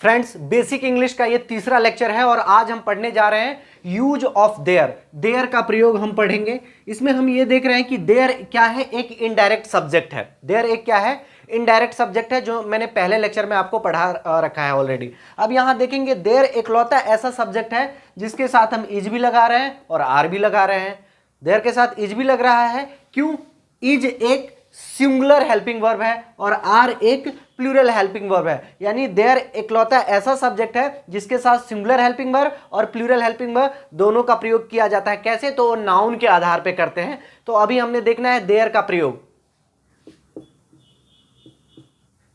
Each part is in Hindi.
फ्रेंड्स, बेसिक इंग्लिश का ये तीसरा लेक्चर है और आज हम पढ़ने जा रहे हैं यूज ऑफ देयर। देयर का प्रयोग हम पढ़ेंगे। इसमें हम ये देख रहे हैं कि देयर क्या है, एक इनडायरेक्ट सब्जेक्ट है। देयर एक क्या है, इनडायरेक्ट सब्जेक्ट है, जो मैंने पहले लेक्चर में आपको पढ़ा रखा है ऑलरेडी। अब यहां देखेंगे देयर इकलौता ऐसा सब्जेक्ट है जिसके साथ हम इज भी लगा रहे हैं और आर भी लगा रहे हैं। देयर के साथ इज भी लग रहा है, क्यों? इज एक सिंगुलर हेल्पिंग वर्ब है और आर एक प्लूरल हेल्पिंग वर्ब है, यानी देयर इकलौता ऐसा सब्जेक्ट है जिसके साथ सिंगुलर हेल्पिंग वर्ब और प्लूरल हेल्पिंग वर्ब दोनों का प्रयोग किया जाता है। कैसे? तो नाउन के आधार पे करते हैं। तो अभी हमने देखना है देयर का प्रयोग।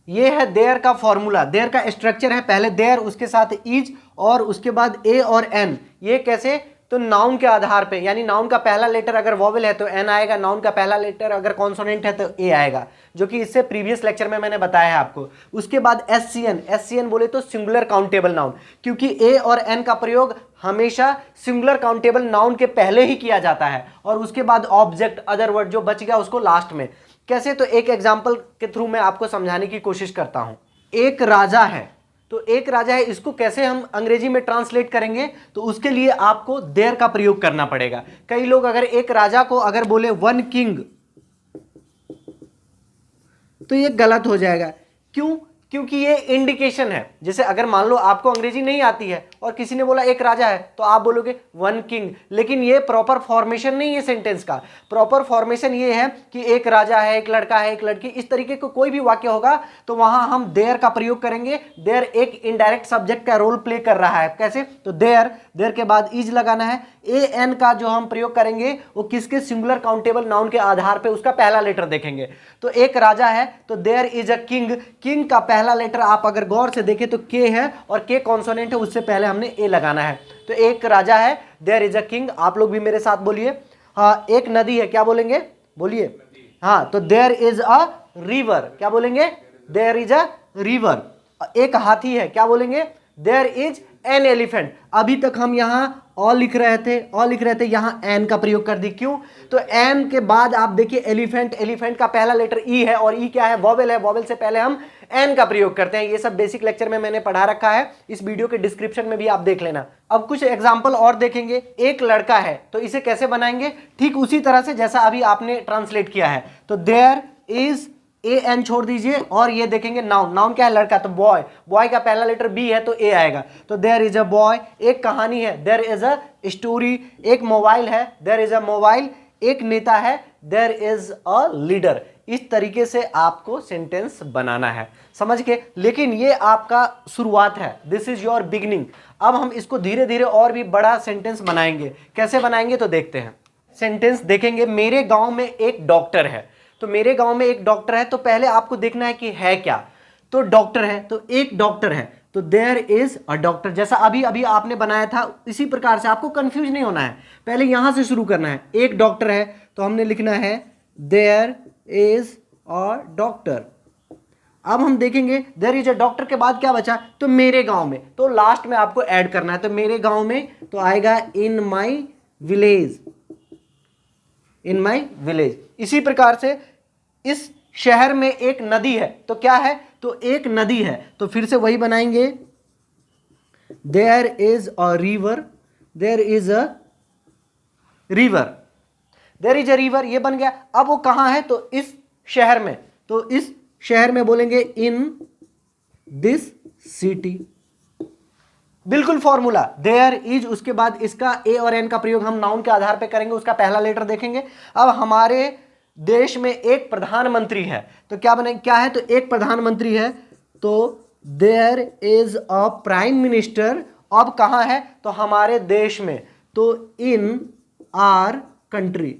ये है देयर का फॉर्मूला। देयर का स्ट्रक्चर है, पहले देयर, उसके साथ इज और उसके बाद ए और एन। ये कैसे? तो नाउन के आधार पे, यानी नाउन का पहला लेटर अगर वॉवेल है तो एन आएगा, नाउन का पहला लेटर अगर कॉन्सोनेंट है तो ए आएगा, जो कि इससे प्रीवियस लेक्चर में मैंने बताया है आपको। उसके बाद एससीएन। एससीएन बोले तो सिंगुलर काउंटेबल नाउन, क्योंकि ए और एन का प्रयोग हमेशा सिंगुलर काउंटेबल नाउन के पहले ही किया जाता है और उसके बाद ऑब्जेक्ट, अदर वर्ड जो बच गया उसको लास्ट में। कैसे? तो एक एग्जाम्पल के थ्रू मैं आपको समझाने की कोशिश करता हूं। एक राजा है, तो एक राजा है, इसको कैसे हम अंग्रेजी में ट्रांसलेट करेंगे? तो उसके लिए आपको देयर का प्रयोग करना पड़ेगा। कई लोग अगर एक राजा को अगर बोले वन किंग तो ये गलत हो जाएगा। क्यों? क्योंकि ये इंडिकेशन है। जैसे अगर मान लो आपको अंग्रेजी नहीं आती है और किसी ने बोला एक राजा है, तो आप बोलोगे वन किंग, लेकिन ये प्रॉपर फॉर्मेशन नहीं है सेंटेंस का। प्रॉपर फॉर्मेशन ये है कि एक राजा है, एक लड़का है, एक लड़की, इस तरीके का कोई भी वाक्य होगा तो वहां हम देयर का प्रयोग करेंगे। देयर एक इनडायरेक्ट सब्जेक्ट का रोल प्ले कर रहा है। कैसे? तो देयर, देयर के बाद इज लगाना है। ए एन का जो हम प्रयोग करेंगे वो किसके? सिंगुलर काउंटेबल नाउन के आधार पे उसका पहला लेटर देखेंगे। तो एक राजा है तो there is a king. King का पहला लेटर आप अगर गौर से देखें तो के है और के कॉन्सोनेंट है, उससे पहले हमने ए लगाना है। तो एक राजा है, देयर इज अ किंग। आप लोग भी मेरे साथ बोलिए। हाँ, एक नदी है, क्या बोलेंगे? बोलिए। हाँ, तो देयर इज अ रिवर, क्या बोलेंगे? There is a river. एक हाथी है, क्या बोलेंगे? There is an elephant. अभी तक हम यहां ऑल लिख रहे थे, यहां एन का प्रयोग कर दी। क्यों? तो एन के बाद आप देखिए एलिफेंट, एलिफेंट का पहला लेटर ई है और ई क्या है? वॉवेल है। वॉवेल से पहले हम एन का प्रयोग करते हैं। ये सब बेसिक लेक्चर में मैंने पढ़ा रखा है, इस वीडियो के डिस्क्रिप्शन में भी आप देख लेना। अब कुछ एग्जाम्पल और देखेंगे। एक लड़का है, तो इसे कैसे बनाएंगे? ठीक उसी तरह से जैसा अभी आपने ट्रांसलेट किया है। तो देयर इज, ए एन छोड़ दीजिए और ये देखेंगे नाउन। नाउन क्या है? लड़का, तो बॉय। बॉय का पहला लेटर बी है तो ए आएगा। तो देयर इज अ बॉय। एक कहानी है, देयर इज अ स्टोरी। एक मोबाइल है, देयर इज अ मोबाइल। एक नेता है, देयर इज अ लीडर। इस तरीके से आपको सेंटेंस बनाना है, समझ के। लेकिन ये आपका शुरुआत है, दिस इज योर बिगिनिंग। अब हम इसको धीरे धीरे और भी बड़ा सेंटेंस बनाएंगे। कैसे बनाएंगे? तो देखते हैं। सेंटेंस देखेंगे। मेरे गांव में एक डॉक्टर है, तो मेरे गांव में एक डॉक्टर है, तो पहले आपको देखना है कि है क्या। तो डॉक्टर है, तो एक डॉक्टर है, तो देयर इज अ डॉक्टर। जैसा अभी अभी आपने बनाया था इसी प्रकार से, आपको कंफ्यूज नहीं होना है, पहले यहां से शुरू करना है। एक डॉक्टर है तो हमने लिखना है देयर इज अ डॉक्टर। अब हम देखेंगे देयर इज अ डॉक्टर के बाद क्या बचा? तो मेरे गांव में, तो लास्ट में आपको ऐड करना है। तो मेरे गांव में तो आएगा इन my village, in my village. इसी प्रकार से इस शहर में एक नदी है, तो क्या है? तो एक नदी है, तो फिर से वही बनाएंगे। There is a river, there is a river, there is a river, ये बन गया। अब वो कहां है? तो इस शहर में, तो इस शहर में बोलेंगे इन दिस सिटी। बिल्कुल फॉर्मूला, देयर इज, उसके बाद इसका ए और एन का प्रयोग हम नाउन के आधार पे करेंगे, उसका पहला लेटर देखेंगे। अब हमारे देश में एक प्रधानमंत्री है, तो क्या बने? क्या है? तो एक प्रधानमंत्री है, तो there is a prime minister. अब कहां है? तो हमारे देश में, तो इन आर कंट्री।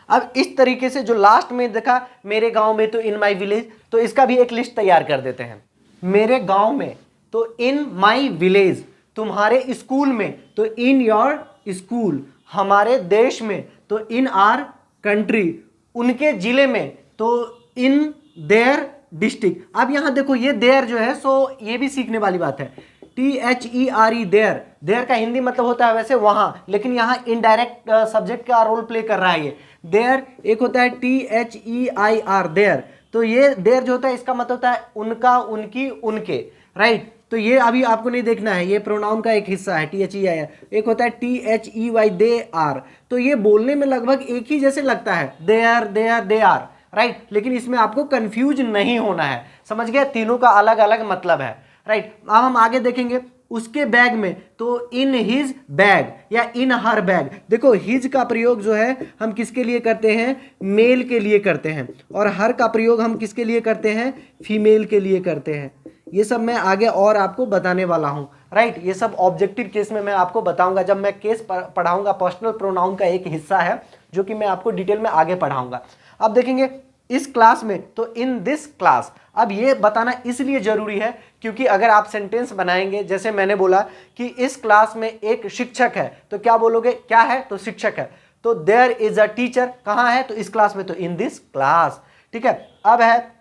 अब इस तरीके से जो लास्ट में देखा मेरे गांव में, तो इन माई विलेज, तो इसका भी एक लिस्ट तैयार कर देते हैं। मेरे गांव में, तो इन माई विलेज। तुम्हारे स्कूल में, तो इन योर स्कूल। हमारे देश में, तो इन आर कंट्री। उनके जिले में, तो इन देयर डिस्ट्रिक्ट। अब यहां देखो ये देयर जो है, सो ये भी सीखने वाली बात है। THERE, there. देयर का हिंदी मतलब होता है वैसे वहां, लेकिन यहां इनडायरेक्ट सब्जेक्ट का रोल प्ले कर रहा है ये। देयर एक होता है THEIR, देयर, तो ये देयर जो होता है इसका मतलब होता है उनका, उनकी, उनके, राइट। तो ये अभी आपको नहीं देखना है, ये प्रोनाउन का एक हिस्सा है, THEIR। एक होता है THEY, दे आर। तो ये बोलने में लगभग एक ही जैसे लगता है, they are, they are, they are, right. लेकिन इसमें आपको कंफ्यूज नहीं होना है, समझ गया, तीनों का अलग अलग मतलब है, राइट। अब हम आगे देखेंगे उसके बैग में, तो इन हिज बैग या इन हर बैग। देखो हिज का प्रयोग जो है हम किसके लिए करते हैं, मेल के लिए करते हैं, और हर का प्रयोग हम किसके लिए करते हैं, फीमेल के लिए करते हैं। ये सब मैं आगे और आपको बताने वाला हूं, राइट। ये सब ऑब्जेक्टिव केस में मैं आपको बताऊंगा, जब मैं केस पढ़ाऊंगा। पर्सनल प्रोनाउन का एक हिस्सा है जो कि मैं आपको डिटेल में आगे पढ़ाऊंगा। अब देखेंगे इस क्लास में, तो इन दिस क्लास। अब ये बताना इसलिए जरूरी है क्योंकि अगर आप सेंटेंस बनाएंगे, जैसे मैंने बोला कि इस क्लास में एक शिक्षक है, तो क्या बोलोगे, क्या है, तो शिक्षक है। तो देयर इज अ टीचर, कहां है, तो इस क्लास में, तो इन दिस क्लास, ठीक है। अब है,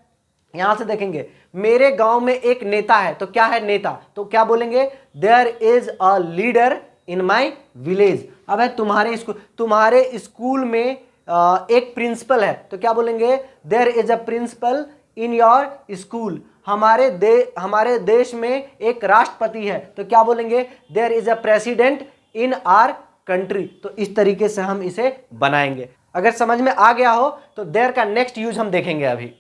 यहां से देखेंगे मेरे गांव में एक नेता है, तो क्या है, नेता, तो क्या बोलेंगे, there is a leader in my village. अब है तुम्हारे स्कूल में एक प्रिंसिपल है, तो क्या बोलेंगे, there is a principal in your school. हमारे देश में एक राष्ट्रपति है, तो क्या बोलेंगे, there is a president in our country. तो इस तरीके से हम इसे बनाएंगे। अगर समझ में आ गया हो तो देयर का नेक्स्ट यूज हम देखेंगे अभी।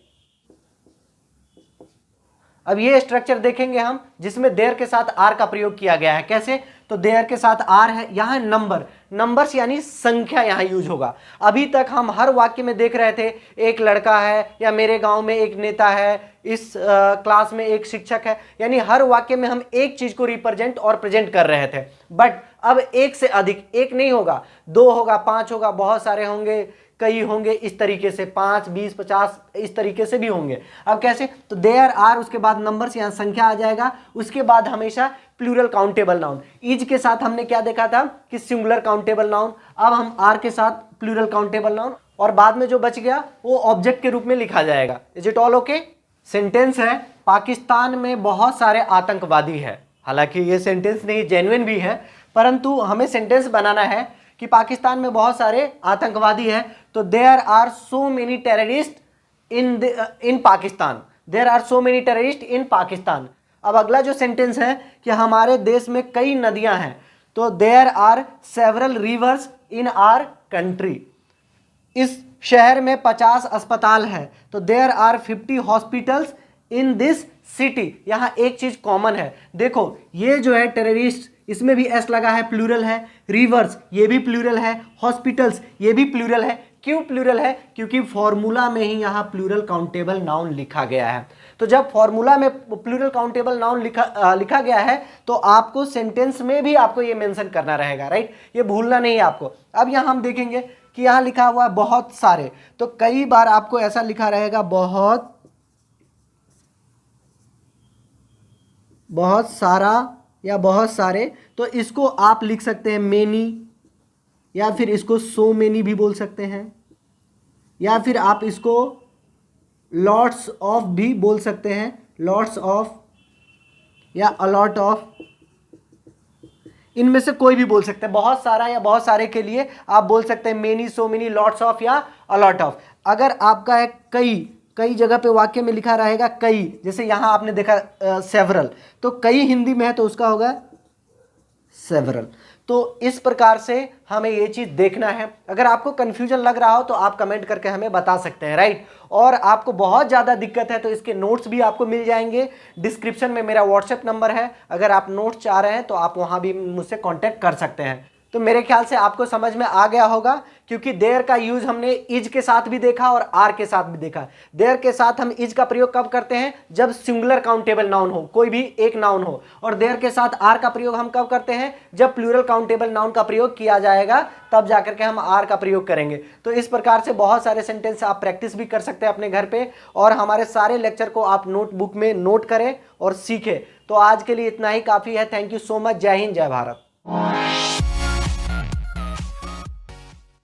अब ये स्ट्रक्चर देखेंगे हम जिसमें देयर के साथ आर का प्रयोग किया गया है। कैसे, तो देयर के साथ आर है, यहां नंबर, नंबर्स यानी संख्या यहां यूज होगा। अभी तक हम हर वाक्य में देख रहे थे एक लड़का है या मेरे गांव में एक नेता है, इस क्लास में एक शिक्षक है, यानी हर वाक्य में हम एक चीज को रिप्रेजेंट और प्रेजेंट कर रहे थे। बट अब एक से अधिक, एक नहीं होगा, 2 होगा, 5 होगा, बहुत सारे होंगे, कई होंगे, इस तरीके से 5, 20, 50 इस तरीके से भी होंगे। अब कैसे, तो देयर आर, उसके बाद नंबर्स, यहाँ संख्या आ जाएगा, उसके बाद हमेशा प्लूरल काउंटेबल नाउन। इज के साथ हमने क्या देखा था कि सिंगुलर काउंटेबल नाउन, अब हम आर के साथ प्लूरल काउंटेबल नाउन, और बाद में जो बच गया वो ऑब्जेक्ट के रूप में लिखा जाएगा। Is it all okay. Sentence है, पाकिस्तान में बहुत सारे आतंकवादी है। हालांकि ये सेंटेंस नहीं, जेन्युइन भी है, परंतु हमें सेंटेंस बनाना है कि पाकिस्तान में बहुत सारे आतंकवादी हैं, तो there are so many terrorist in Pakistan, there are so many terrorist in Pakistan. अब अगला जो सेंटेंस है कि हमारे देश में कई नदियां हैं, तो there are several rivers in our country. इस शहर में 50 अस्पताल है, तो there are 50 hospitals in this city. यहाँ एक चीज कॉमन है, देखो ये जो है टेररिस्ट, इसमें भी एस लगा है, प्लूरल है, रिवर्स ये भी प्लूरल है, हॉस्पिटल्स ये भी प्लूरल है। क्यों प्लूरल है, क्योंकि फॉर्मूला में ही यहाँ प्लूरल काउंटेबल नाउन लिखा गया है। तो जब फॉर्मूला में प्लूरल काउंटेबल नाउन लिखा गया है, तो आपको सेंटेंस में भी आपको ये मेंशन करना रहेगा, राइट, ये भूलना नहीं है आपको। अब यहाँ हम देखेंगे कि यहाँ लिखा हुआ है बहुत सारे, तो कई बार आपको ऐसा लिखा रहेगा बहुत सारा या बहुत सारे, तो इसको आप लिख सकते हैं मेनी, या फिर इसको सो मेनी भी बोल सकते हैं, या फिर आप इसको लॉट्स ऑफ भी बोल सकते हैं, लॉट्स ऑफ या अलॉट ऑफ, इनमें से कोई भी बोल सकते हैं। बहुत सारा या बहुत सारे के लिए आप बोल सकते हैं many, so many, lots of या अलॉट ऑफ। अगर आपका है कई जगह पे वाक्य में लिखा रहेगा कई, जैसे यहां आपने देखा सेवरल, तो कई हिंदी में है तो उसका होगा सेवरल। तो इस प्रकार से हमें ये चीज देखना है। अगर आपको कंफ्यूजन लग रहा हो तो आप कमेंट करके हमें बता सकते हैं, राइट। और आपको बहुत ज़्यादा दिक्कत है तो इसके नोट्स भी आपको मिल जाएंगे। डिस्क्रिप्शन में मेरा व्हाट्सएप नंबर है, अगर आप नोट्स चाह रहे हैं तो आप वहाँ भी मुझसे कॉन्टैक्ट कर सकते हैं। तो मेरे ख्याल से आपको समझ में आ गया होगा, क्योंकि देयर का यूज हमने इज के साथ भी देखा और आर के साथ भी देखा। देयर के साथ हम इज का प्रयोग कब करते हैं, जब सिंगुलर काउंटेबल नाउन हो, कोई भी एक नाउन हो। और देयर के साथ आर का प्रयोग हम कब करते हैं, जब प्लूरल काउंटेबल नाउन का प्रयोग किया जाएगा, तब जाकर के हम आर का प्रयोग करेंगे। तो इस प्रकार से बहुत सारे सेंटेंस आप प्रैक्टिस भी कर सकते हैं अपने घर पे, और हमारे सारे लेक्चर को आप नोटबुक में नोट करें और सीखें। तो आज के लिए इतना ही काफ़ी है। Thank you so much. जय हिंद, जय भारत।